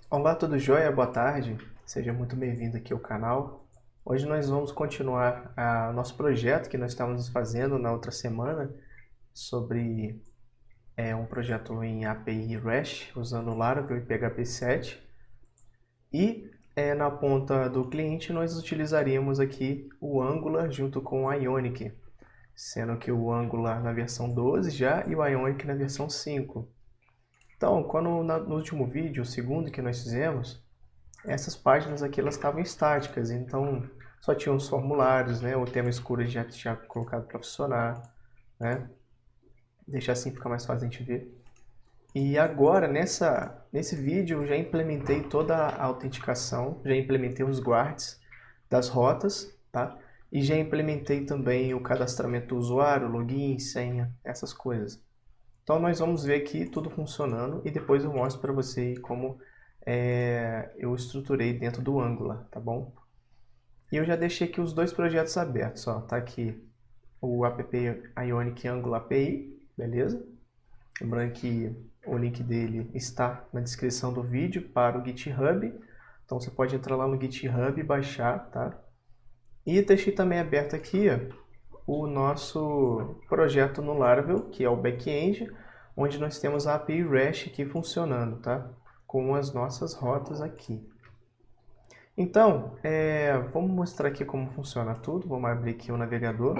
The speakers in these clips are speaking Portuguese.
Olá, tudo jóia? Boa tarde. Seja muito bem-vindo aqui ao canal. Hoje nós vamos continuar nosso projeto que nós estávamos fazendo na outra semana sobre um projeto em API REST usando Laravel e PHP 7. E na ponta do cliente nós utilizaríamos aqui o Angular junto com o Ionic, sendo que o Angular na versão 12 já e o Ionic na versão 5. Então, no último vídeo, o segundo que nós fizemos, essas páginas aqui elas estavam estáticas, então só tinha os formulários, né? O tema escuro já tinha colocado para funcionar, né? Deixar assim fica mais fácil a gente ver. E agora, nesse vídeo, eu já implementei toda a autenticação, já implementei os guards das rotas, tá? E já implementei também o cadastramento do usuário, login, senha, essas coisas. Então nós vamos ver aqui tudo funcionando e depois eu mostro para você como eu estruturei dentro do Angular, tá bom? E eu já deixei aqui os dois projetos abertos, ó. Tá aqui o app Ionic Angular API, beleza? Lembrando que o link dele está na descrição do vídeo para o GitHub. Então você pode entrar lá no GitHub e baixar, tá? E deixei também aberto aqui, ó, o nosso projeto no Laravel, que é o back-end, onde nós temos a API REST aqui funcionando, tá? Com as nossas rotas aqui. Então, vamos mostrar aqui como funciona tudo. Vamos abrir aqui o navegador.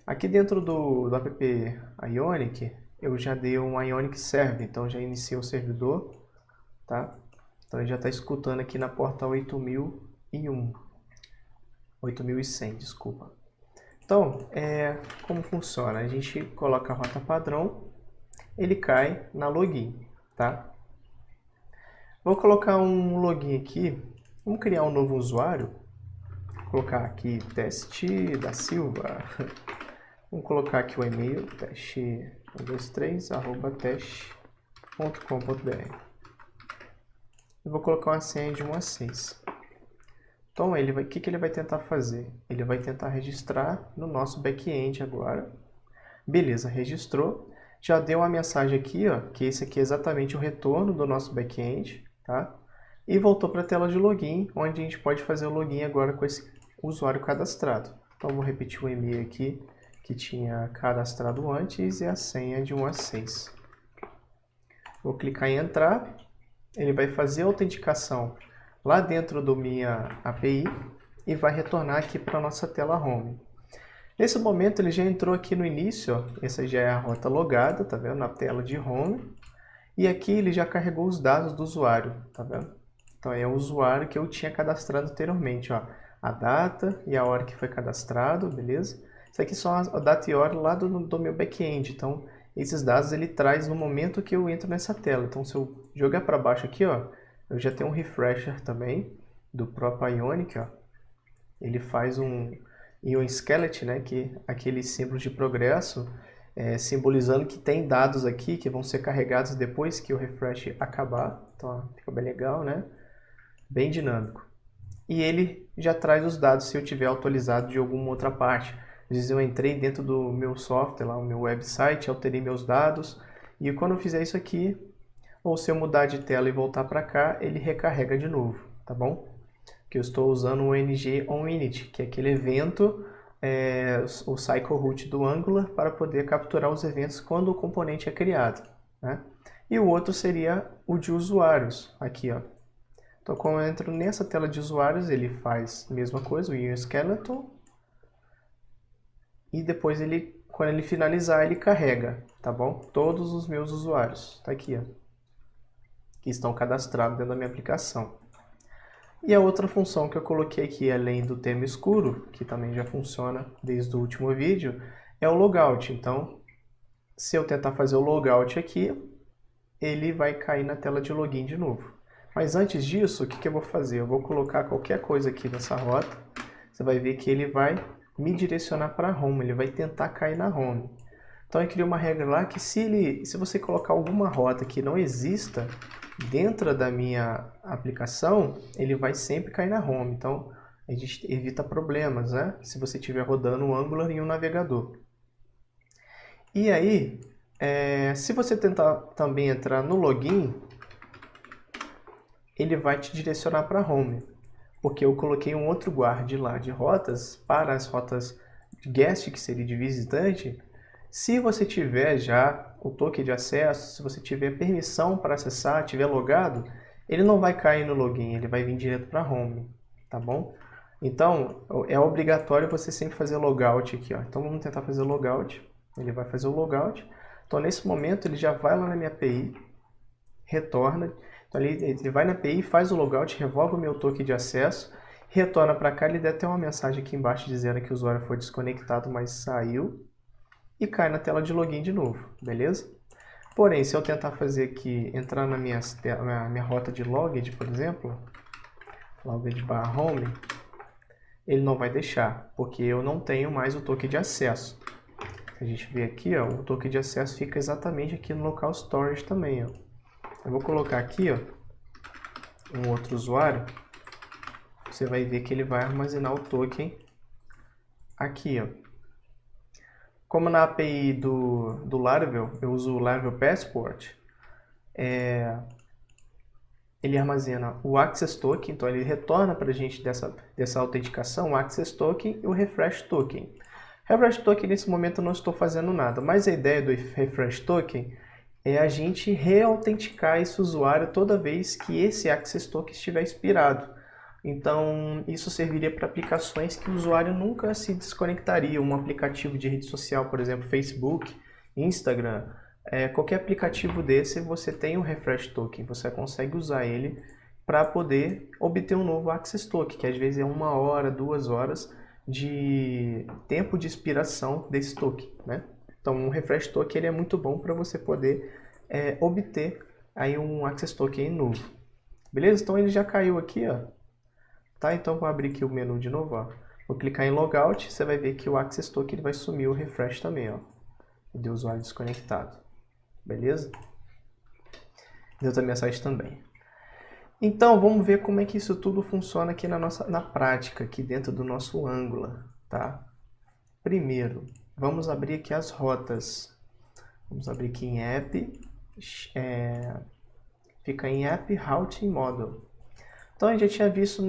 Aqui dentro do app Ionic, eu já dei um Ionic Server, então já iniciei o servidor, tá? Então ele já está escutando aqui na porta 8100, desculpa. Então, como funciona? A gente coloca a rota padrão, ele cai na login, tá? Vou colocar um login aqui, vamos criar um novo usuário, vou colocar aqui teste da Silva, vamos colocar aqui o e-mail, teste123@teste.com.br. Eu vou colocar uma senha de 1 a 6. Então, o que ele vai tentar fazer? Ele vai tentar registrar no nosso back-end agora. Beleza, registrou. Já deu uma mensagem aqui, ó, que esse aqui é exatamente o retorno do nosso back-end, tá? E voltou para a tela de login, onde a gente pode fazer o login agora com esse usuário cadastrado. Então, vou repetir o e-mail aqui que tinha cadastrado antes e a senha de 1 a 6. Vou clicar em entrar. Ele vai fazer a autenticação lá dentro do minha API e vai retornar aqui para a nossa tela home. Nesse momento ele já entrou aqui no início, ó, essa já é a rota logada, tá vendo? Na tela de home. E aqui ele já carregou os dados do usuário, tá vendo? Então é o usuário que eu tinha cadastrado anteriormente, ó. A data e a hora que foi cadastrado, beleza? Isso aqui são a data e hora lá do meu back-end, então esses dados ele traz no momento que eu entro nessa tela. Então se eu jogar para baixo aqui, ó, eu já tenho um refresher também do próprio Ionic, ó. Ele faz um Ion Skeleton, né, que é aquele símbolo de progresso, simbolizando que tem dados aqui que vão ser carregados depois que o refresh acabar. Então ó, fica bem legal, né? Bem dinâmico. E ele já traz os dados se eu tiver atualizado de alguma outra parte. Às vezes eu entrei dentro do meu software, lá, o meu website, alterei meus dados, e quando eu fizer isso aqui, ou se eu mudar de tela e voltar para cá, ele recarrega de novo, tá bom? Que eu estou usando o ng onInit, que é aquele evento, o cycle root do Angular, para poder capturar os eventos quando o componente é criado, né? E o outro seria o de usuários, aqui, ó. Então, quando eu entro nessa tela de usuários, ele faz a mesma coisa, o Ion Skeleton, e depois quando ele finalizar, ele carrega, tá bom? Todos os meus usuários, tá aqui, ó, que estão cadastrados dentro da minha aplicação. E a outra função que eu coloquei aqui, além do tema escuro, que também já funciona desde o último vídeo, é o logout. Então, se eu tentar fazer o logout aqui, ele vai cair na tela de login de novo. Mas antes disso, o que eu vou fazer? Eu vou colocar qualquer coisa aqui nessa rota. Você vai ver que ele vai me direcionar para a home, ele vai tentar cair na home. Então eu criei uma regra lá que se você colocar alguma rota que não exista dentro da minha aplicação, ele vai sempre cair na home. Então a gente evita problemas, né? Se você estiver rodando o Angular em um navegador. E aí, se você tentar também entrar no login, ele vai te direcionar para home, porque eu coloquei um outro guard lá de rotas para as rotas de guest, que seria de visitante. Se você tiver já o token de acesso, se você tiver permissão para acessar, tiver logado, ele não vai cair no login, ele vai vir direto para home, tá bom? Então, é obrigatório você sempre fazer logout aqui, ó. Então, vamos tentar fazer logout. Ele vai fazer o logout. Então, nesse momento, ele já vai lá na minha API, retorna. Então, ele vai na API, faz o logout, revoga o meu token de acesso, retorna para cá. Ele deve ter uma mensagem aqui embaixo dizendo que o usuário foi desconectado, mas saiu. E cai na tela de login de novo, beleza? Porém, se eu tentar fazer aqui, entrar na minha rota de logged, por exemplo, logged/home, ele não vai deixar, porque eu não tenho mais o token de acesso. Se a gente ver aqui, ó, o token de acesso fica exatamente aqui no local storage também, ó. Eu vou colocar aqui, ó, um outro usuário. Você vai ver que ele vai armazenar o token aqui, ó. Como na API do Laravel, eu uso o Laravel Passport, ele armazena o Access Token, então ele retorna para a gente dessa autenticação o Access Token e o Refresh Token. Refresh Token, nesse momento, eu não estou fazendo nada, mas a ideia do Refresh Token é a gente reautenticar esse usuário toda vez que esse Access Token estiver expirado. Então, isso serviria para aplicações que o usuário nunca se desconectaria. Um aplicativo de rede social, por exemplo, Facebook, Instagram, qualquer aplicativo desse, você tem um Refresh Token. Você consegue usar ele para poder obter um novo Access Token, que às vezes é 1 hora, 2 horas de tempo de expiração desse token, né? Então, um Refresh Token ele é muito bom para você poder obter aí um Access Token novo. Beleza? Então, ele já caiu aqui, ó. Tá, então vou abrir aqui o menu de novo, ó. Vou clicar em Logout, você vai ver que o Access Token ele vai sumir, o Refresh também, ó. Deu usuário desconectado. Beleza? Deu outra mensagem também. Então, vamos ver como é que isso tudo funciona aqui na prática, aqui dentro do nosso Angular, tá? Primeiro, vamos abrir aqui as rotas. Vamos abrir aqui em App, fica em App Routing Model. Então, a gente já tinha visto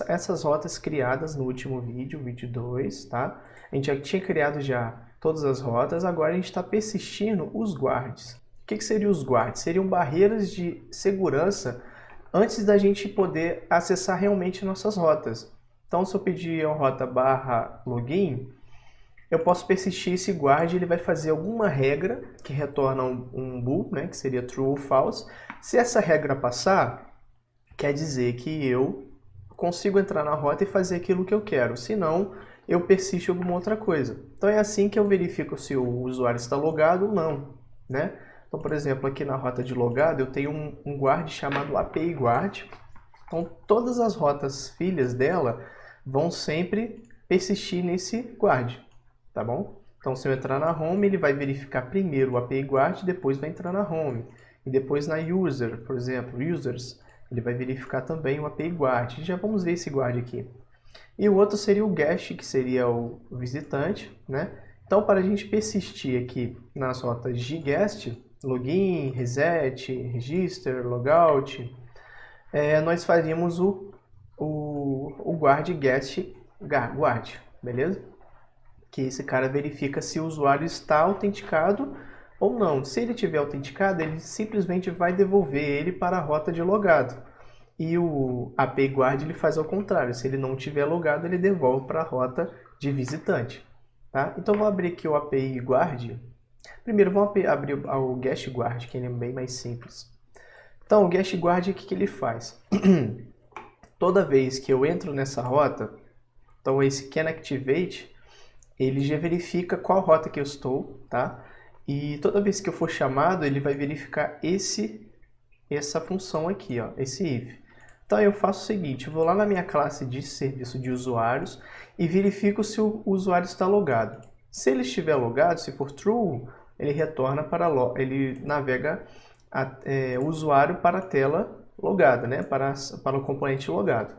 essas rotas criadas no último vídeo, vídeo 2, tá? A gente já tinha criado já todas as rotas, agora a gente está persistindo os guards. O que seriam os guards? Seriam barreiras de segurança antes da gente poder acessar realmente nossas rotas. Então, se eu pedir a rota /login, eu posso persistir esse guard, ele vai fazer alguma regra que retorna um bool, né, que seria true ou false. Se essa regra passar, quer dizer que eu consigo entrar na rota e fazer aquilo que eu quero. Se não, eu persisto alguma outra coisa. Então é assim que eu verifico se o usuário está logado ou não, né? Então, por exemplo, aqui na rota de logado, eu tenho um guard chamado API Guard. Então, todas as rotas filhas dela vão sempre persistir nesse guard, tá bom? Então, se eu entrar na home, ele vai verificar primeiro o API Guard, depois vai entrar na home. E depois na user, por exemplo, users, ele vai verificar também o API Guard. Já vamos ver esse guard aqui. E o outro seria o guest, que seria o visitante, né? Então, para a gente persistir aqui nas rotas de guest, login, reset, register, logout, nós faríamos o guard guest guard, beleza? Que esse cara verifica se o usuário está autenticado ou não. Se ele tiver autenticado, ele simplesmente vai devolver ele para a rota de logado. E o API Guard ele faz ao contrário. Se ele não tiver logado, ele devolve para a rota de visitante. Tá? Então, vou abrir aqui o API Guard. Primeiro, vamos abrir o Guest Guard, que ele é bem mais simples. Então, o Guest Guard, o que ele faz? Toda vez que eu entro nessa rota, então esse CanActivate, ele já verifica qual rota que eu estou, tá? E toda vez que eu for chamado, ele vai verificar essa função aqui, ó, esse if. Então eu faço o seguinte, eu vou lá na minha classe de serviço de usuários e verifico se o usuário está logado. Se ele estiver logado, se for true, ele retorna ele navega o usuário para a tela logada, né? Para o componente logado.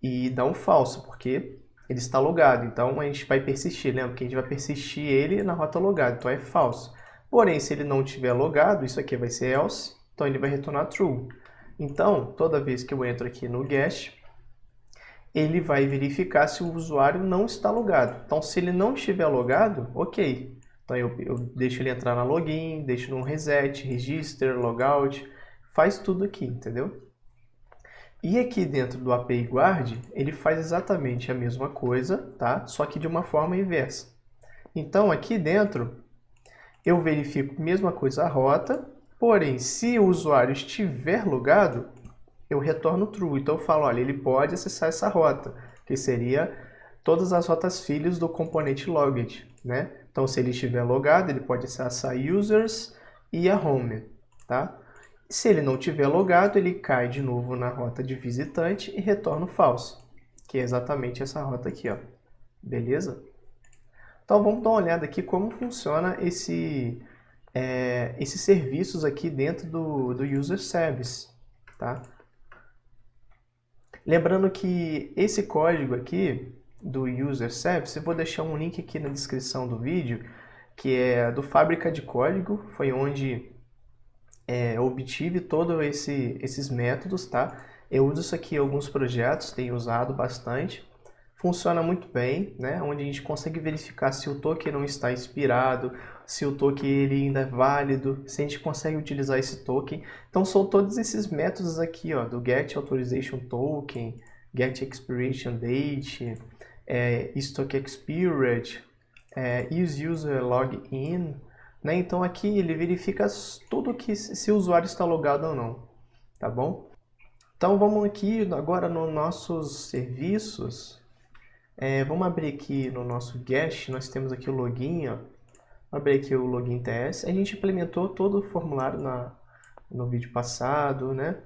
E dá um falso, porque ele está logado. Então a gente vai persistir, lembra que a gente vai persistir ele na rota logada, então é falso. Porém, se ele não estiver logado, isso aqui vai ser else, então ele vai retornar true. Então, toda vez que eu entro aqui no guest, ele vai verificar se o usuário não está logado. Então, se ele não estiver logado, ok. Então, eu deixo ele entrar na login, deixo no reset, register, logout, faz tudo aqui, entendeu? E aqui dentro do API Guard, ele faz exatamente a mesma coisa, tá? Só que de uma forma inversa. Então, aqui dentro, eu verifico a mesma coisa a rota, porém, se o usuário estiver logado, eu retorno true. Então eu falo, olha, ele pode acessar essa rota, que seria todas as rotas filhas do componente logged, né? Então se ele estiver logado, ele pode acessar users e a home, tá? Se ele não estiver logado, ele cai de novo na rota de visitante e retorna o false, que é exatamente essa rota aqui, ó. Beleza? Então vamos dar uma olhada aqui como funciona esses serviços aqui dentro do User Service, tá? Lembrando que esse código aqui do User Service, eu vou deixar um link aqui na descrição do vídeo, que é do Fábrica de Código, foi onde eu obtive todos esses métodos, tá? Eu uso isso aqui em alguns projetos, tenho usado bastante. Funciona muito bem, né? Onde a gente consegue verificar se o token não está expirado, se o token ele ainda é válido, se a gente consegue utilizar esse token. Então são todos esses métodos aqui, ó, do Get Authorization Token, Get Expiration Date, Stock Expired, Use User Login, né? Então aqui ele verifica tudo que se o usuário está logado ou não, tá bom? Então vamos aqui agora nos nossos serviços. Vamos abrir aqui no nosso guest, nós temos aqui o login, ó. Vou abrir aqui o login TS. A gente implementou todo o formulário no vídeo passado, né?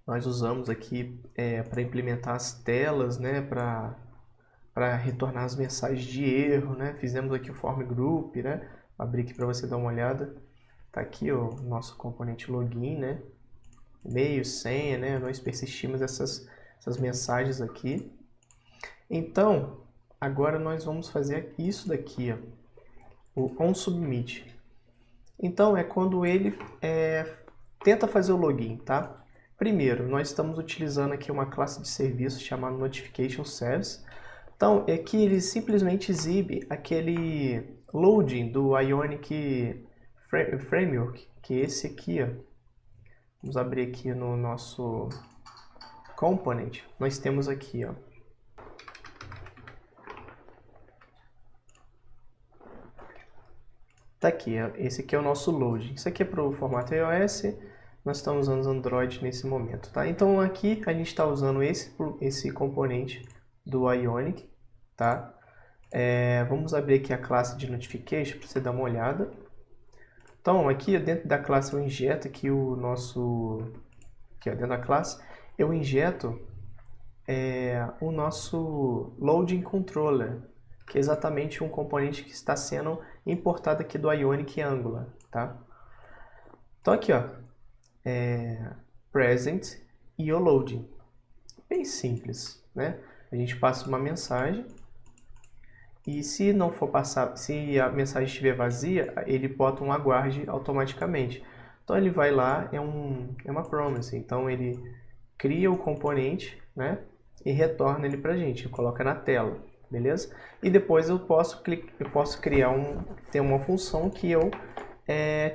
Nós usamos aqui para implementar as telas, né? Para retornar as mensagens de erro, né? Fizemos aqui o form group, né? Vou abrir aqui para você dar uma olhada. Tá aqui o nosso componente login, né? E-mail, senha, né? Nós persistimos essas mensagens aqui. Então, agora nós vamos fazer isso daqui, ó, o onSubmit. Então, é quando ele tenta fazer o login, tá? Primeiro, nós estamos utilizando aqui uma classe de serviço chamada Notification Service. Então, aqui ele simplesmente exibe aquele loading do Ionic Framework, que é esse aqui, ó. Vamos abrir aqui no nosso component. Nós temos aqui, ó. Tá aqui, esse aqui é o nosso load. Isso aqui é para o formato iOS, nós estamos usando Android nesse momento, tá? Então aqui a gente está usando esse componente do Ionic, tá? Vamos abrir aqui a classe de Notification para você dar uma olhada. Então aqui dentro da classe eu injeto aqui o nosso... Aqui ó, dentro da classe eu injeto o nosso Loading Controller, que é exatamente um componente que está sendo importado aqui do Ionic Angular, tá? Então aqui, ó, present e o loading, bem simples, né? A gente passa uma mensagem e se não for passar, se a mensagem estiver vazia, ele bota um aguarde automaticamente. Então ele vai lá, é uma promise, então ele cria o componente, né? E retorna ele pra gente, coloca na tela. Beleza? E depois eu posso criar tem uma função que eu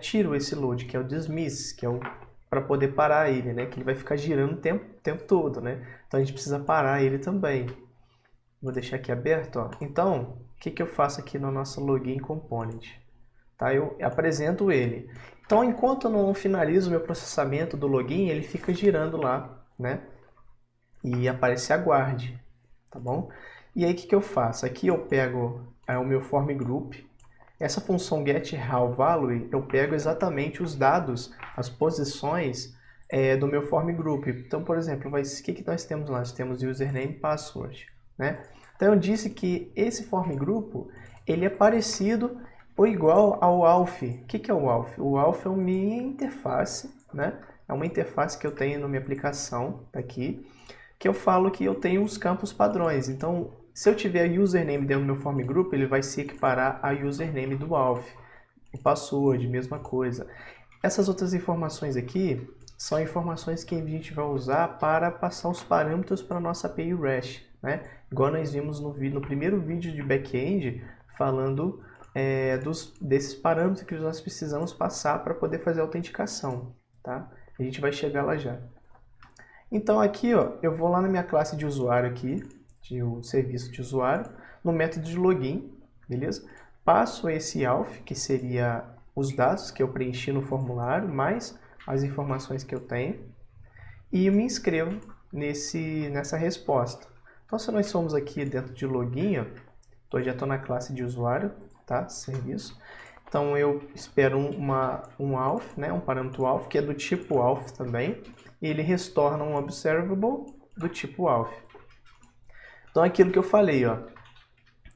tiro esse load, que é o dismiss, que é para poder parar ele, né? Que ele vai ficar girando o tempo todo, né? Então a gente precisa parar ele também. Vou deixar aqui aberto, ó. Então, o que eu faço aqui no nosso login component? Tá? Eu apresento ele. Então, enquanto eu não finalizo o meu processamento do login, ele fica girando lá, né? E aparece aguarde, tá bom? E aí o que eu faço? Aqui eu pego o meu form group. Essa função getHowValue, eu pego exatamente os dados, as posições do meu form group. Então, por exemplo, o que nós temos lá? Nós temos username e password, né? Então eu disse que esse form group, ele é parecido ou igual ao auth. O que é o auth? O auth é uma minha interface, né? É uma interface que eu tenho na minha aplicação, tá aqui, que eu falo que eu tenho os campos padrões. Então, se eu tiver username dentro do meu form group, ele vai se equiparar a username do auth. O password, mesma coisa. Essas outras informações aqui, são informações que a gente vai usar para passar os parâmetros para a nossa API REST, né? Igual nós vimos no primeiro vídeo de back-end, falando desses parâmetros que nós precisamos passar para poder fazer a autenticação, tá? A gente vai chegar lá já. Então aqui, ó, eu vou lá na minha classe de usuário aqui, o serviço de usuário, no método de login, beleza? Passo esse auth, que seria os dados que eu preenchi no formulário, mais as informações que eu tenho, e me inscrevo nessa resposta. Então, se nós formos aqui dentro de login, ó, já estou na classe de usuário, tá? Serviço. Então, eu espero um auth, né? Um parâmetro auth, que é do tipo auth também, e ele retorna um observable do tipo auth. Então, aquilo que eu falei, ó,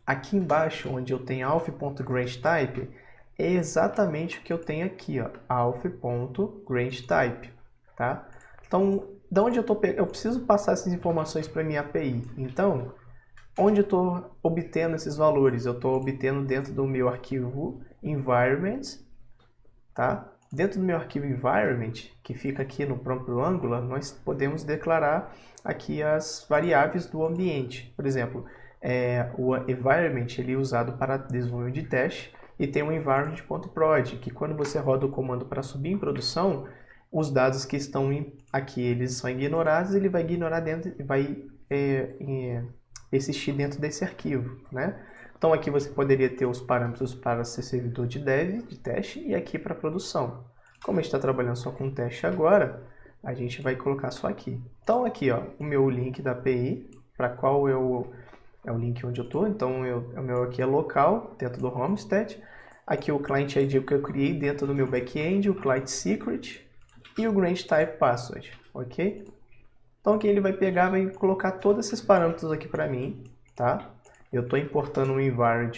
aqui embaixo, onde eu tenho auth.grantType, é exatamente o que eu tenho aqui, ó, auth.grantType, tá? Então, da onde eu estou pegando? Eu preciso passar essas informações para minha API. Então, onde eu estou obtendo esses valores? Eu estou obtendo dentro do meu arquivo environment, tá? Dentro do meu arquivo environment, que fica aqui no próprio Angular, nós podemos declarar aqui as variáveis do ambiente. Por exemplo, o environment ele é usado para desenvolvimento de teste e tem um environment.prod, que quando você roda o comando para subir em produção, os dados que estão aqui eles são ignorados, ele vai ignorar dentro, vai existir dentro desse arquivo, né? Então aqui você poderia ter os parâmetros para ser servidor de dev, de teste, e aqui para produção. Como a gente está trabalhando só com teste agora, a gente vai colocar só aqui. Então aqui, ó, o meu link da API, para qual é o link onde eu estou. Então o meu aqui é local, dentro do Homestead. Aqui o client ID que eu criei dentro do meu back-end, o client secret e o grant type password, ok? Então aqui ele vai pegar, vai colocar todos esses parâmetros aqui para mim, tá? Eu estou importando um environment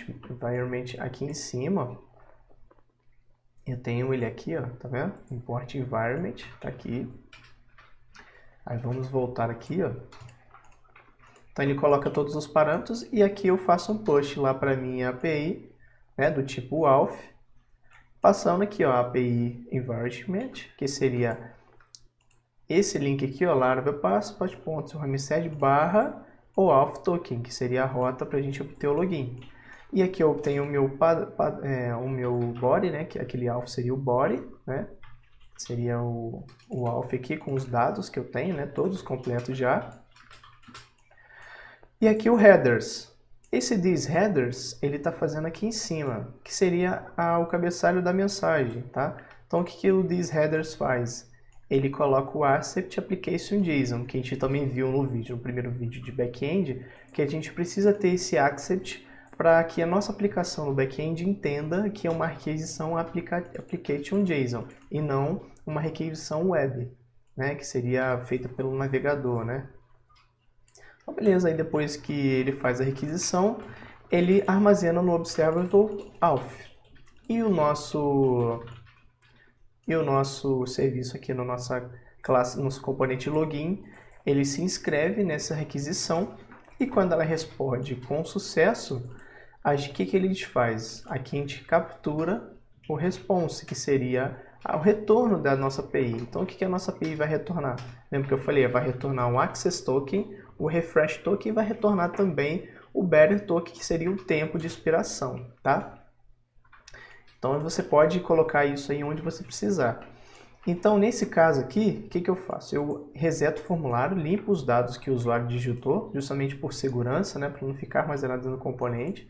aqui em cima. Eu tenho ele aqui, ó, tá vendo? Import environment, tá aqui. Aí vamos voltar aqui, ó. Então ele coloca todos os parâmetros e aqui eu faço um push lá para minha API, né, do tipo auth, passando aqui, ó, API environment, que seria esse link aqui, ó, Laravel passport.homestead barra o auth token, que seria a rota para a gente obter o login. E aqui eu tenho o meu body, né, que aquele auth seria o body, né, seria o auth aqui com os dados que eu tenho, né, todos completos já. E aqui o headers. Esse these headers, ele está fazendo aqui em cima, que seria o cabeçalho da mensagem, tá? Então o que o these headers faz? Ele coloca o accept application JSON, que a gente também viu no primeiro vídeo de back-end, que a gente precisa ter esse accept para que a nossa aplicação no back-end entenda que é uma requisição application JSON e não uma requisição web, né, que seria feita pelo navegador, né? Então, beleza, aí depois que ele faz a requisição, ele armazena no observable auth. E o nosso serviço aqui na nossa classe, nosso componente login, ele se inscreve nessa requisição e quando ela responde com sucesso, o que ele faz? Aqui a gente captura o response, que seria o retorno da nossa API. Então o que a nossa API vai retornar? Lembra que eu falei? Vai retornar um access token, o refresh token vai retornar também o bearer token, que seria o tempo de expiração, tá? Então você pode colocar isso aí onde você precisar. Então nesse caso aqui, o que eu faço? Eu reseto o formulário, limpo os dados que o usuário digitou, justamente por segurança, né, para não ficar armazenado no componente.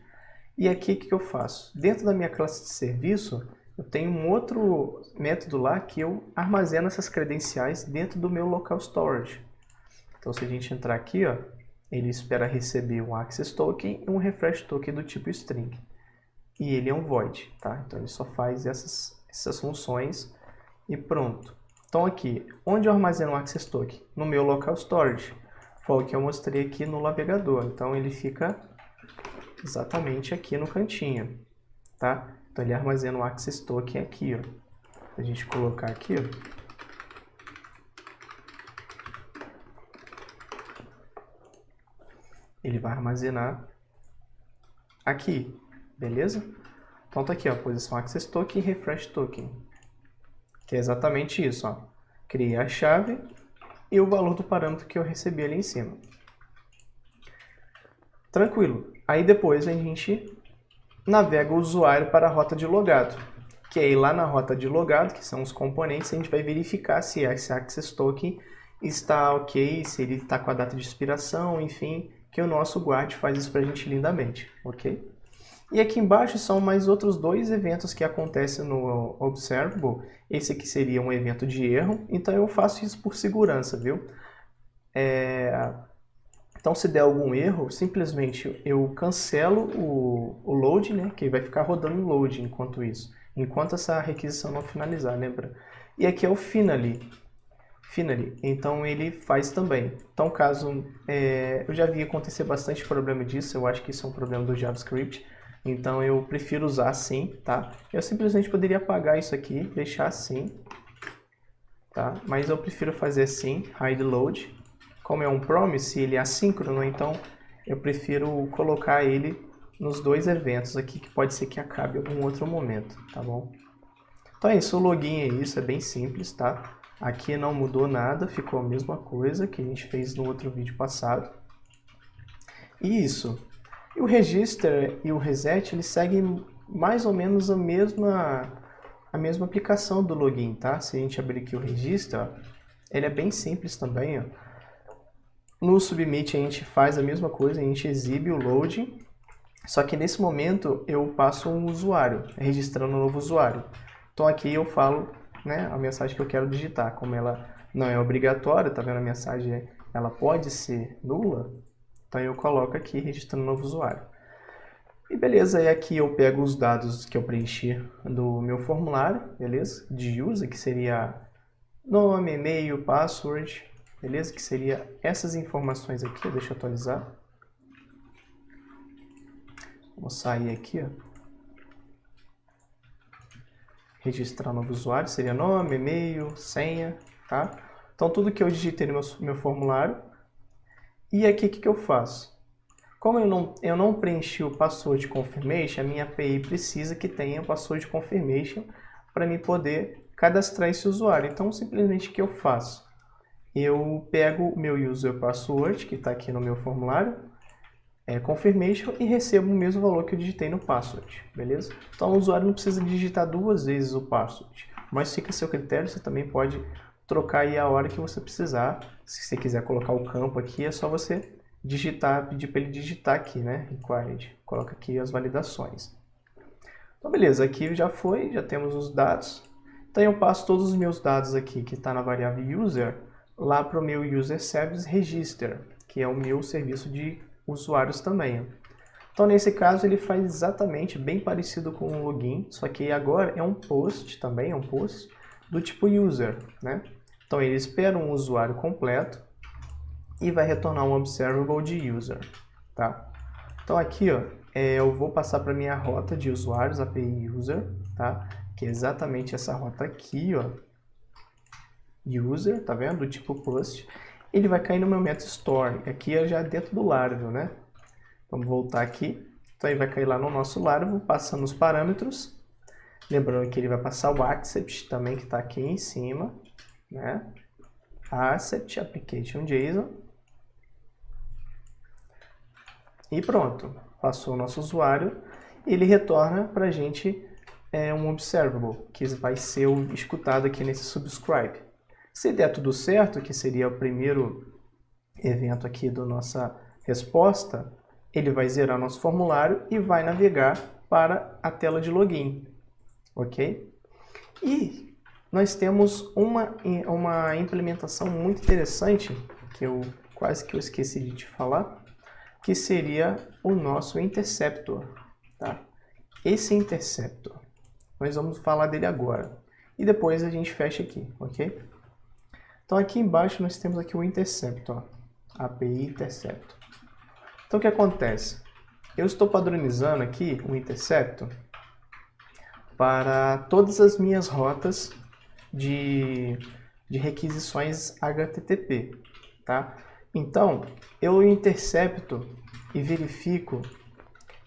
E aqui o que eu faço? Dentro da minha classe de serviço, eu tenho um outro método lá que eu armazeno essas credenciais dentro do meu local storage. Então se a gente entrar aqui, ó, ele espera receber um access token e um refresh token do tipo string. E ele é um void, tá? Então ele só faz essas funções e pronto. Então aqui, onde eu armazeno o access token? No meu local storage. Foi o que eu mostrei aqui no navegador. Então ele fica exatamente aqui no cantinho, tá? Então ele armazena o access token aqui, ó. Se a gente colocar aqui, ó, ele vai armazenar aqui, beleza? Então tá aqui, ó, posição access token e refresh token, que é exatamente isso, ó. criei a chave e o valor do parâmetro que eu recebi ali em cima. Tranquilo. Aí depois a gente navega o usuário para a rota de logado, que aí lá na rota de logado, que são os componentes, a gente vai verificar se esse access token está ok, se ele está com a data de expiração, enfim, que o nosso guard faz isso para a gente lindamente, ok? E aqui embaixo são mais outros dois eventos que acontecem no Observable. Esse aqui seria um evento de erro, então eu faço isso por segurança, viu? Então, se der algum erro, simplesmente eu cancelo o load, né? Que vai ficar rodando o load enquanto isso, enquanto essa requisição não finalizar, lembra? E aqui é o finally, então ele faz também. Então, caso eu já vi acontecer bastante problema disso, eu acho que isso é um problema do JavaScript, então eu prefiro usar assim, tá? Eu simplesmente poderia apagar isso aqui, deixar assim, tá? Mas eu prefiro fazer assim, hide load. Como é um promise, ele é assíncrono, então eu prefiro colocar ele nos dois eventos aqui, que pode ser que acabe em algum outro momento, tá bom? Então é isso, o login é isso, é bem simples, tá? Aqui não mudou nada, ficou a mesma coisa que a gente fez no outro vídeo passado. E isso. E o register e o reset, eles seguem mais ou menos a mesma aplicação do login, tá? Se a gente abrir aqui o register, ó, ele é bem simples também, ó. No submit a gente faz a mesma coisa, a gente exibe o load, só que nesse momento eu passo um usuário, registrando um novo usuário. Então aqui eu falo, né, a mensagem que eu quero digitar, como ela não é obrigatória, tá vendo a mensagem, ela pode ser nula, então eu coloco aqui registrando um novo usuário. E beleza, e aqui eu pego os dados que eu preenchi do meu formulário, beleza? De user, que seria nome, e-mail, password, beleza? Que seria essas informações aqui, deixa eu atualizar. Vamos sair aqui, ó. Registrar novo usuário, seria nome, e-mail, senha, tá? Então tudo que eu digitei no meu formulário. E aqui o que eu faço? Como eu não preenchi o password confirmation, a minha API precisa que tenha o password confirmation para me poder cadastrar esse usuário. Então simplesmente o que eu faço? Eu pego o meu user password, que está aqui no meu formulário, confirmation, e recebo o mesmo valor que eu digitei no password, beleza? Então o usuário não precisa digitar duas vezes o password, mas fica a seu critério, você também pode trocar aí a hora que você precisar. Se você quiser colocar o campo aqui, é só você digitar, pedir para ele digitar aqui, né? Required. Coloca aqui as validações. Então beleza, aqui já foi, já temos os dados. Então eu passo todos os meus dados aqui, que está na variável user, lá para o meu user service register, que é o meu serviço de usuários também. Então nesse caso ele faz exatamente bem parecido com um login, só que agora é um post também, é um post do tipo user, né? Então ele espera um usuário completo e vai retornar um observable de user, tá? Então aqui, ó, eu vou passar para minha rota de usuários, API user, tá? Que é exatamente essa rota aqui, ó, user, tá vendo? Do tipo post. Ele vai cair no meu método store, aqui é já dentro do Laravel, né? Vamos voltar aqui. Então ele vai cair lá no nosso Laravel, passando os parâmetros. Lembrando que ele vai passar o accept também, que está aqui em cima, né? Accept application JSON. E pronto, passou o nosso usuário. Ele retorna para a gente um observable, que vai ser escutado aqui nesse subscribe. Se der tudo certo, que seria o primeiro evento aqui da nossa resposta, ele vai zerar nosso formulário e vai navegar para a tela de login. Ok? E nós temos uma implementação muito interessante, que eu quase que eu esqueci de te falar, que seria o nosso interceptor. Tá? Esse interceptor, nós vamos falar dele agora. E depois a gente fecha aqui, ok? Então aqui embaixo nós temos aqui o interceptor, API interceptor. Então o que acontece? Eu estou padronizando aqui o interceptor para todas as minhas rotas de requisições HTTP, tá? Então, eu intercepto e verifico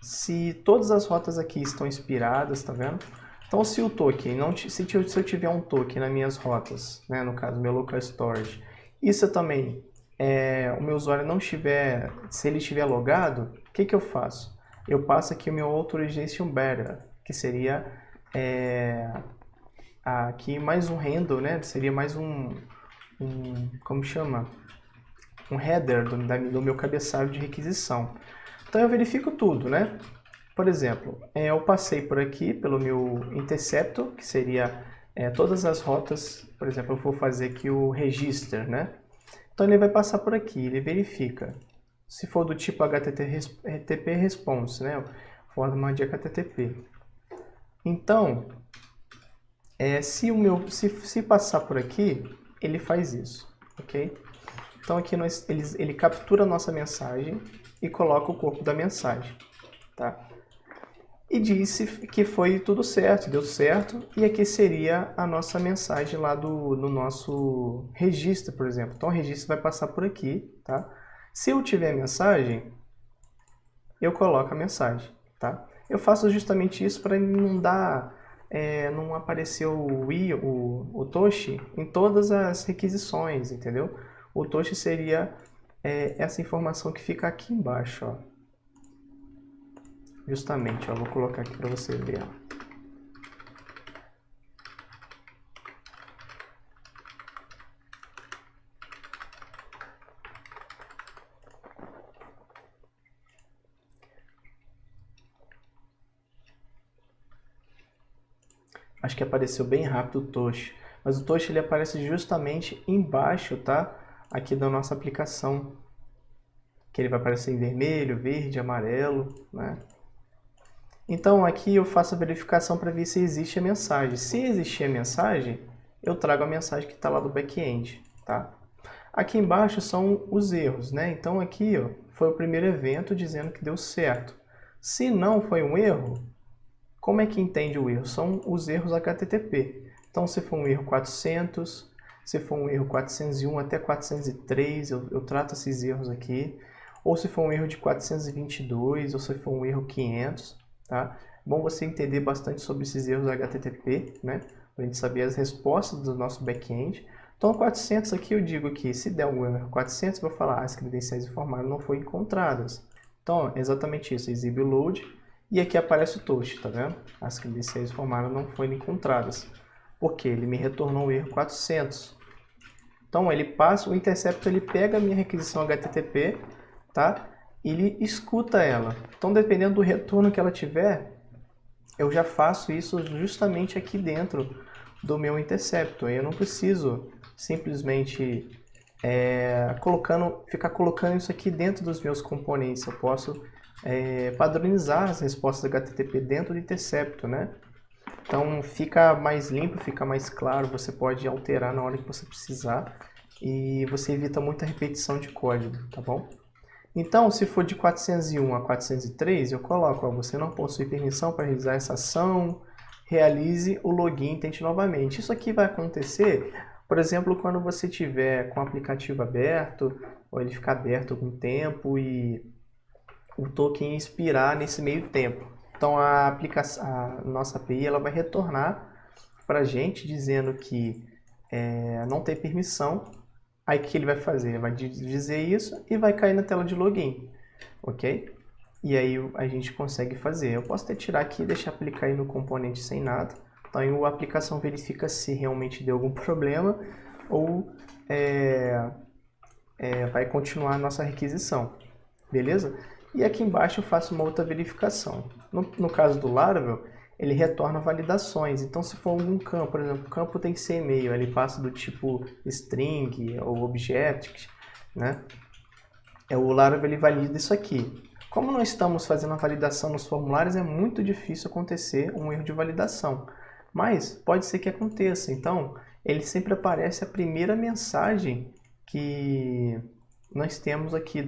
se todas as rotas aqui estão expiradas, tá vendo? Então, se o token não se eu tiver um token nas minhas rotas, né, no caso meu local storage, e se eu também o meu usuário não estiver, se ele estiver logado, o que eu faço? Eu passo aqui o meu authorization bearer, que seria aqui mais um handle, né? Seria mais como chama? Um header do meu cabeçalho de requisição. Então eu verifico tudo, né? Por exemplo, eu passei por aqui pelo meu interceptor, que seria todas as rotas. Por exemplo, eu vou fazer aqui o register, né? Então ele vai passar por aqui, ele verifica. Se for do tipo HTTP response, né? Forma de HTTP. Então, se passar por aqui, ele faz isso, ok? Então aqui ele captura a nossa mensagem e coloca o corpo da mensagem, tá? E disse que foi tudo certo, deu certo, e aqui seria a nossa mensagem lá no nosso registro, por exemplo. Então o registro vai passar por aqui, tá? Se eu tiver a mensagem, eu coloco a mensagem, tá? Eu faço justamente isso para não dar, não aparecer o Toshi em todas as requisições, entendeu? O Toshi seria essa informação que fica aqui embaixo, ó. Justamente, ó, vou colocar aqui para você ver. Acho que apareceu bem rápido o Toshi, mas o Toshi ele aparece justamente embaixo, tá? Aqui da nossa aplicação, que ele vai aparecer em vermelho, verde, amarelo, né? Então aqui eu faço a verificação para ver se existe a mensagem. Se existir a mensagem, eu trago a mensagem que está lá do back-end, tá? Aqui embaixo são os erros, né? Então aqui ó, foi o primeiro evento dizendo que deu certo. Se não foi um erro, como é que entende o erro? São os erros HTTP. Então se for um erro 400, se for um erro 401 até 403, eu trato esses erros aqui. Ou se for um erro de 422, ou se for um erro 500, tá? Bom você entender bastante sobre esses erros HTTP, né? Para a gente saber as respostas do nosso back-end. Então, 400 aqui eu digo que se der um erro 400, eu vou falar as credenciais informaram não foram encontradas. Então, é exatamente isso, exibe o load e aqui aparece o toast, tá vendo? As credenciais informaram não foram encontradas. Porque ele me retornou o erro 400. Então, ele passa, o interceptor ele pega a minha requisição HTTP, tá? Ele escuta ela. Então, dependendo do retorno que ela tiver, eu já faço isso justamente aqui dentro do meu interceptor. Eu não preciso simplesmente ficar colocando isso aqui dentro dos meus componentes. Eu posso padronizar as respostas HTTP dentro do interceptor, né? Então fica mais limpo, fica mais claro, você pode alterar na hora que você precisar e você evita muita repetição de código, tá bom? Então, se for de 401 a 403, eu coloco, ó, você não possui permissão para realizar essa ação, realize o login e tente novamente. Isso aqui vai acontecer, por exemplo, quando você tiver com o aplicativo aberto, ou ele ficar aberto algum tempo e o token expirar nesse meio tempo. Então, a nossa API ela vai retornar para a gente dizendo que não tem permissão. Aí o que ele vai fazer? Ele vai dizer isso e vai cair na tela de login, ok? E aí a gente consegue fazer. Eu posso até tirar aqui e deixar aplicar aí no componente sem nada. Então a aplicação verifica se realmente deu algum problema ou vai continuar a nossa requisição, beleza? E aqui embaixo eu faço uma outra verificação. No caso do Laravel, ele retorna validações. Então, se for algum campo, por exemplo, o campo tem que ser e-mail, ele passa do tipo string ou object, né? O Laravel ele valida isso aqui. Como nós estamos fazendo a validação nos formulários, é muito difícil acontecer um erro de validação. Mas pode ser que aconteça. Então, ele sempre aparece a primeira mensagem que nós temos aqui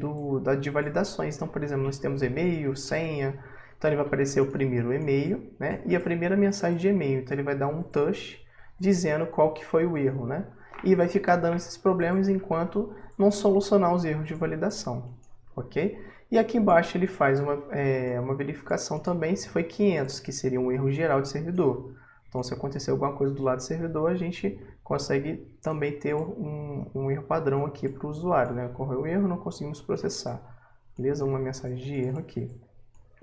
de validações. Então, por exemplo, nós temos e-mail, senha. Então, ele vai aparecer o primeiro e-mail, né? E a primeira mensagem de e-mail. Então, ele vai dar um touch dizendo qual que foi o erro, né? E vai ficar dando esses problemas enquanto não solucionar os erros de validação, ok? E aqui embaixo ele faz uma verificação também se foi 500, que seria um erro geral de servidor. Então, se acontecer alguma coisa do lado do servidor, a gente consegue também ter um erro padrão aqui para o usuário, né? Ocorreu um erro, não conseguimos processar. Beleza? Uma mensagem de erro aqui.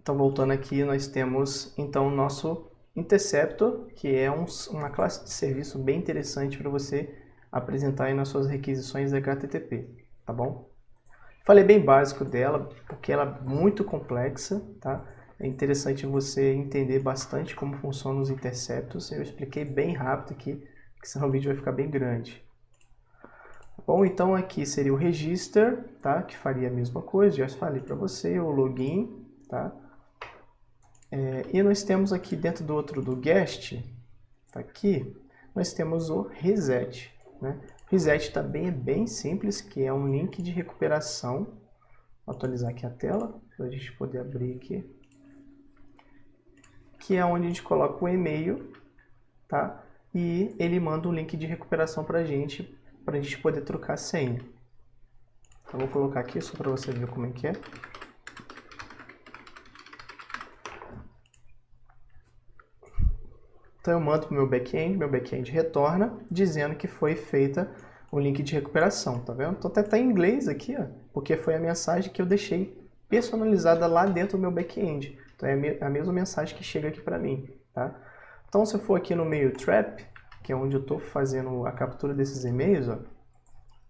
Então, voltando aqui, nós temos então o nosso Interceptor, que é uma classe de serviço bem interessante para você apresentar aí nas suas requisições HTTP, tá bom? Falei bem básico dela, porque ela é muito complexa, tá? É interessante você entender bastante como funcionam os interceptos. Eu expliquei bem rápido aqui, porque senão o vídeo vai ficar bem grande. Bom, então aqui seria o register, tá? Que faria a mesma coisa, já falei para você, o login, tá? E nós temos aqui dentro do guest, tá aqui, nós temos o reset, né? Reset também é bem simples, que é um link de recuperação. Vou atualizar aqui a tela, para a gente poder abrir aqui. Que é onde a gente coloca o e-mail, tá? E ele manda um link de recuperação para a gente poder trocar a senha. Então, vou colocar aqui só para você ver como é que é. Então, eu mando para o meu back-end retorna dizendo que foi feita o link de recuperação, tá vendo? Então, até tá em inglês aqui, ó, porque foi a mensagem que eu deixei personalizada lá dentro do meu back-end. Então, é a mesma mensagem que chega aqui para mim, tá? Então, se eu for aqui no mail trap, que é onde eu estou fazendo a captura desses e-mails, ó,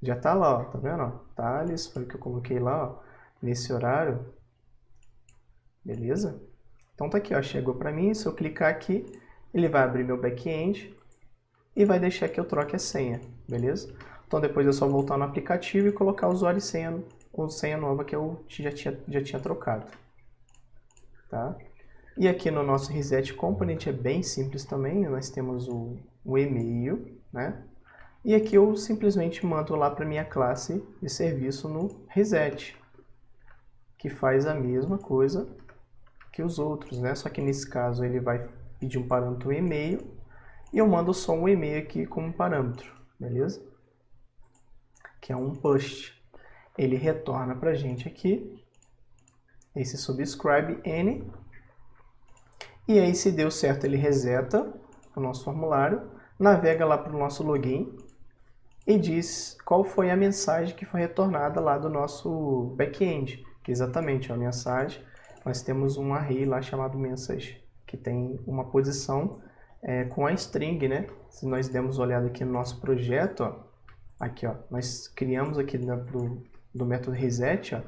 já tá lá, ó, tá vendo? Ó, Thales, foi o que eu coloquei lá, ó, nesse horário. Beleza? Então tá aqui, ó, chegou para mim, se eu clicar aqui, ele vai abrir meu back-end e vai deixar que eu troque a senha, beleza? Então depois é só voltar no aplicativo e colocar o usuário e senha, ou senha nova que eu já tinha trocado, tá? E aqui no nosso Reset Component é bem simples também, nós temos o e-mail, né? E aqui eu simplesmente mando lá para minha classe de serviço no Reset, que faz a mesma coisa que os outros, né? Só que nesse caso ele vai pedir um parâmetro e-mail e eu mando só um e-mail aqui como parâmetro, beleza? Que é um push. Ele retorna para a gente aqui esse subscribe n e aí se deu certo ele reseta o nosso formulário, navega lá para o nosso login e diz qual foi a mensagem que foi retornada lá do nosso back-end, que é exatamente a mensagem. Nós temos um array lá chamado message, que tem uma posição com a string, né? Se nós dermos uma olhada aqui no nosso projeto, ó, aqui, ó, nós criamos aqui dentro do método reset, ó,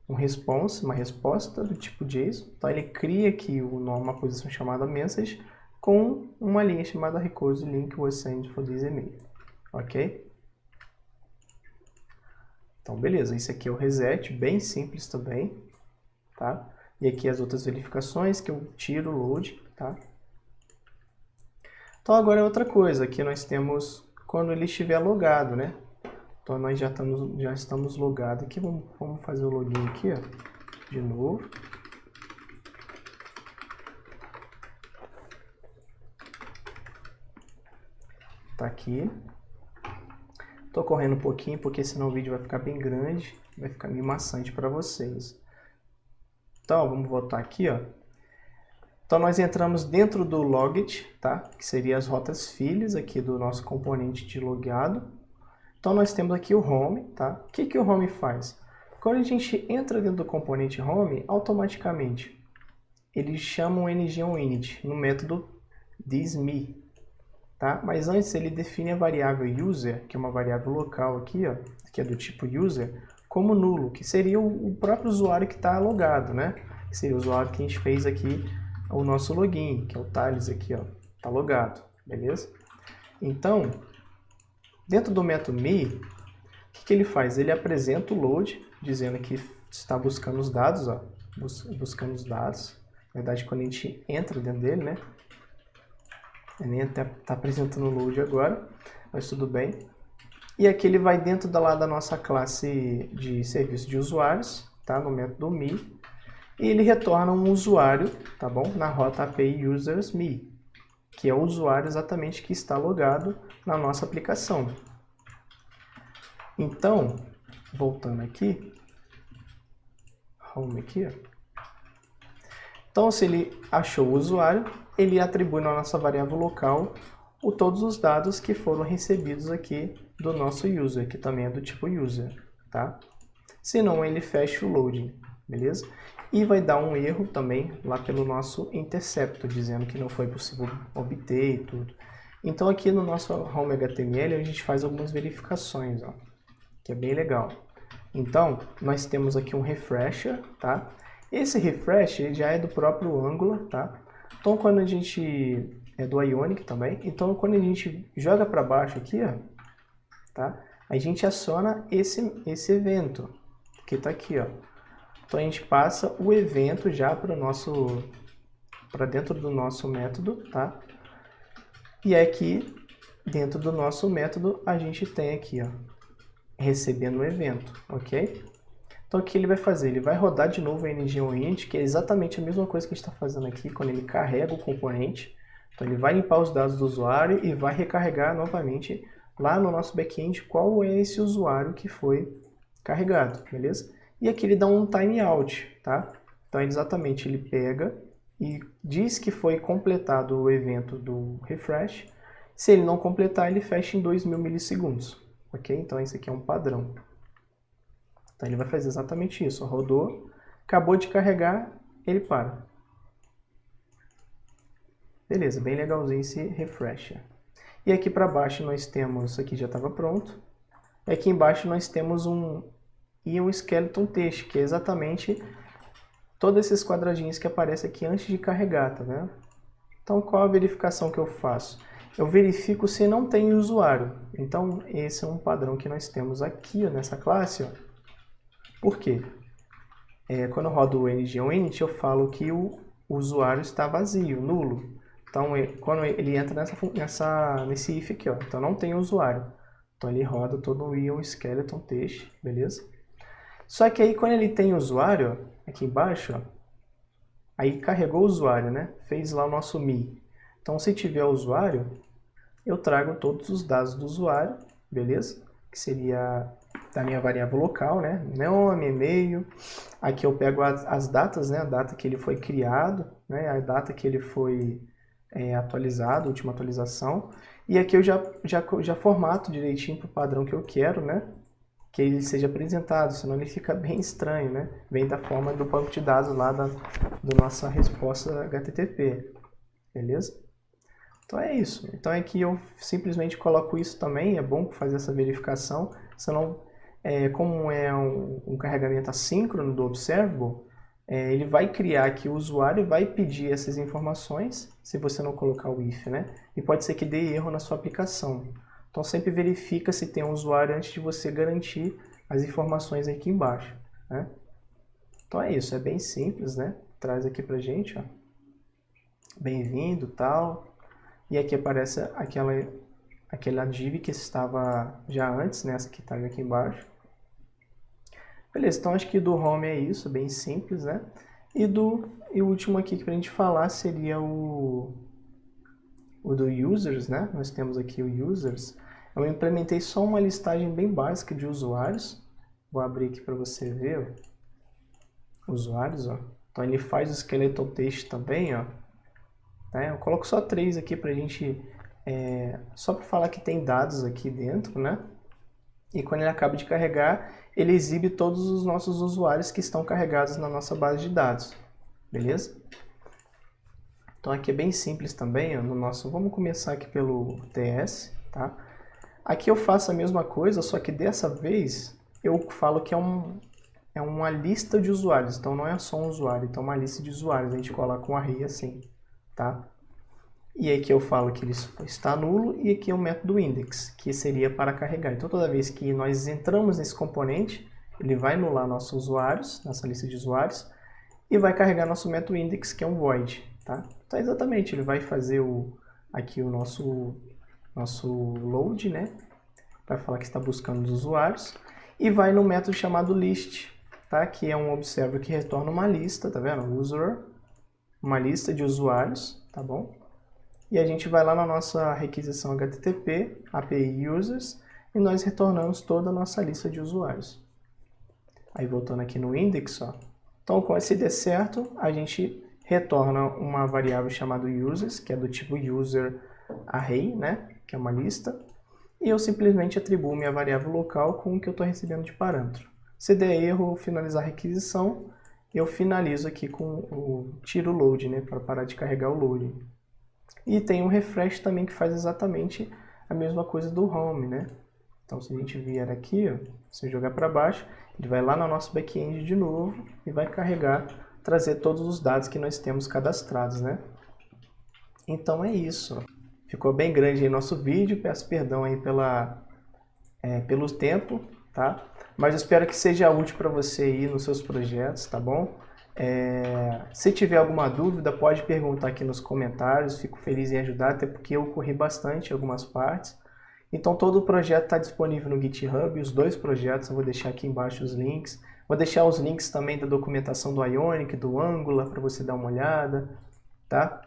um response, uma resposta do tipo JSON. Então ele cria aqui uma posição chamada message com uma linha chamada recurso link was sent for this email, ok? Então beleza, isso aqui é o reset, bem simples também, tá? E aqui as outras verificações que eu tiro o load, tá? Então agora é outra coisa, aqui nós temos quando ele estiver logado, né? Então nós já estamos logados aqui, vamos fazer o login aqui, ó, de novo. Tá aqui. Tô correndo um pouquinho porque senão o vídeo vai ficar bem grande, vai ficar meio maçante para vocês. Então vamos voltar aqui, ó. Então nós entramos dentro do logit, tá? Que seria as rotas filhas aqui do nosso componente de logado. Então nós temos aqui o home, tá? O que o home faz? Quando a gente entra dentro do componente home, automaticamente ele chama um ng-init no método thisMe, tá? Mas antes ele define a variável user, que é uma variável local aqui, ó, que é do tipo user, como nulo, que seria o próprio usuário que está logado, né? Que seria o usuário que a gente fez aqui o nosso login, que é o Thales aqui, ó, tá logado, beleza? Então, dentro do método me, o que ele faz? Ele apresenta o load, dizendo que está buscando os dados, ó, buscando os dados. Na verdade, quando a gente entra dentro dele, né? Ele nem está apresentando o load agora, mas tudo bem. E aqui ele vai dentro da nossa classe de serviço de usuários, tá? No método me. E ele retorna um usuário, tá bom? Na rota API users me, que é o usuário exatamente que está logado na nossa aplicação. Então, voltando aqui, home aqui, ó. Então, se ele achou o usuário, ele atribui na nossa variável local todos os dados que foram recebidos aqui do nosso user, que também é do tipo user, tá? Senão, ele fecha o loading, beleza? E vai dar um erro também lá pelo nosso interceptor, dizendo que não foi possível obter e tudo. Então, aqui no nosso home HTML, a gente faz algumas verificações, ó, que é bem legal. Então, nós temos aqui um refresher, tá? Esse refresh ele já é do próprio Angular, tá? Então, quando a gente... é do Ionic também. Então, quando a gente joga para baixo aqui, ó, tá? A gente aciona esse evento, que está aqui, ó. Então, a gente passa o evento já para dentro do nosso método, tá? E aqui, dentro do nosso método, a gente tem aqui, ó, recebendo o evento, ok? Então, o que ele vai fazer? Ele vai rodar de novo a ng-oint, que é exatamente a mesma coisa que a gente está fazendo aqui quando ele carrega o componente. Então, ele vai limpar os dados do usuário e vai recarregar novamente lá no nosso back-end qual é esse usuário que foi carregado, beleza? E aqui ele dá um timeout, tá? Então, exatamente, ele pega e diz que foi completado o evento do refresh. Se ele não completar, ele fecha em 2000 milissegundos, ok? Então, esse aqui é um padrão. Então, ele vai fazer exatamente isso. Rodou, acabou de carregar, ele para. Beleza, bem legalzinho esse refresher. E aqui para baixo nós temos, isso aqui já estava pronto. E aqui embaixo nós temos um skeleton text, que é exatamente todos esses quadradinhos que aparecem aqui antes de carregar, tá vendo? Então, qual a verificação que eu faço? Eu verifico se não tem usuário. Então, esse é um padrão que nós temos aqui, ó, nessa classe, ó. Por quê? Quando eu rodo o ng-oint, eu falo que o usuário está vazio, nulo. Então, quando ele entra nesse if aqui, ó, então não tem usuário. Então, ele roda todo o skeleton text, beleza? Só que aí, quando ele tem usuário, ó, aqui embaixo, ó, aí carregou o usuário, né? Fez lá o nosso me. Então, se tiver usuário, eu trago todos os dados do usuário, beleza? Que seria da minha variável local, né? Nome, e-mail. Aqui eu pego as datas, né? A data que ele foi criado, né? A data que ele foi atualizado, a última atualização. E aqui eu já formato direitinho para o padrão que eu quero, né? Que ele seja apresentado, senão ele fica bem estranho, né? Vem da forma do banco de dados lá da nossa resposta HTTP, beleza? Então é isso. Então é que eu simplesmente coloco isso também, é bom fazer essa verificação, senão, como é um carregamento assíncrono do Observable, ele vai criar aqui o usuário e vai pedir essas informações, se você não colocar o if, né? E pode ser que dê erro na sua aplicação. Então sempre verifica se tem um usuário antes de você garantir as informações aqui embaixo, né? Então é isso, é bem simples, né? Traz aqui pra gente, ó. Bem-vindo, tal. E aqui aparece aquela div que estava já antes, né? Essa que está aqui embaixo. Beleza, então acho que do home é isso, bem simples, né? E o último aqui que pra gente falar seria o do users, né? Nós temos aqui o users. Eu implementei só uma listagem bem básica de usuários. Vou abrir aqui para você ver, ó. Usuários, ó. Então ele faz o skeleton text também, ó. Eu coloco só 3 aqui pra gente, só para falar que tem dados aqui dentro, né? E quando ele acaba de carregar, ele exibe todos os nossos usuários que estão carregados na nossa base de dados, beleza? Então aqui é bem simples também, ó, vamos começar aqui pelo TS, tá? Aqui eu faço a mesma coisa, só que dessa vez eu falo que é uma lista de usuários, então não é só um usuário, então é uma lista de usuários, a gente coloca um array assim. Tá? E aqui eu falo que ele está nulo e aqui é o método index, que seria para carregar. Então toda vez que nós entramos nesse componente, ele vai anular nossos usuários, nossa lista de usuários, e vai carregar nosso método index, que é um void. Tá? Então exatamente, ele vai fazer aqui o nosso load, né? Vai falar que está buscando os usuários, e vai no método chamado list, tá? Que é um observer que retorna uma lista, tá vendo? User, uma lista de usuários, tá bom? E a gente vai lá na nossa requisição HTTP, API Users, e nós retornamos toda a nossa lista de usuários. Aí voltando aqui no index, ó. Então, se der certo, a gente retorna uma variável chamada users, que é do tipo user array, né? Que é uma lista. E eu simplesmente atribuo minha variável local com o que eu estou recebendo de parâmetro. Se der erro, finalizar a requisição, eu finalizo aqui com o tiro load, né? Para parar de carregar o load. E tem um refresh também que faz exatamente a mesma coisa do home, né? Então, se a gente vier aqui, ó, se jogar para baixo, ele vai lá no nosso back-end de novo e vai carregar, trazer todos os dados que nós temos cadastrados, né? Então é isso. Ficou bem grande aí nosso vídeo, peço perdão aí pelo tempo, tá? Mas eu espero que seja útil para você aí nos seus projetos, tá bom? Se tiver alguma dúvida, pode perguntar aqui nos comentários, fico feliz em ajudar, até porque eu corri bastante em algumas partes. Então todo o projeto está disponível no GitHub, os 2 projetos, eu vou deixar aqui embaixo os links. Vou deixar os links também da documentação do Ionic, do Angular, para você dar uma olhada, tá?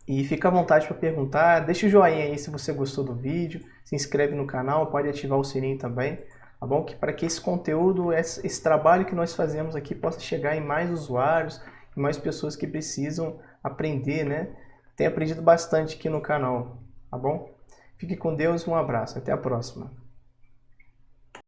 E fica à vontade para perguntar, deixa o joinha aí se você gostou do vídeo, se inscreve no canal, pode ativar o sininho também, tá bom? Para que esse conteúdo, esse trabalho que nós fazemos aqui possa chegar em mais usuários, e mais pessoas que precisam aprender, né? Tenho aprendido bastante aqui no canal, tá bom? Fique com Deus, um abraço, até a próxima.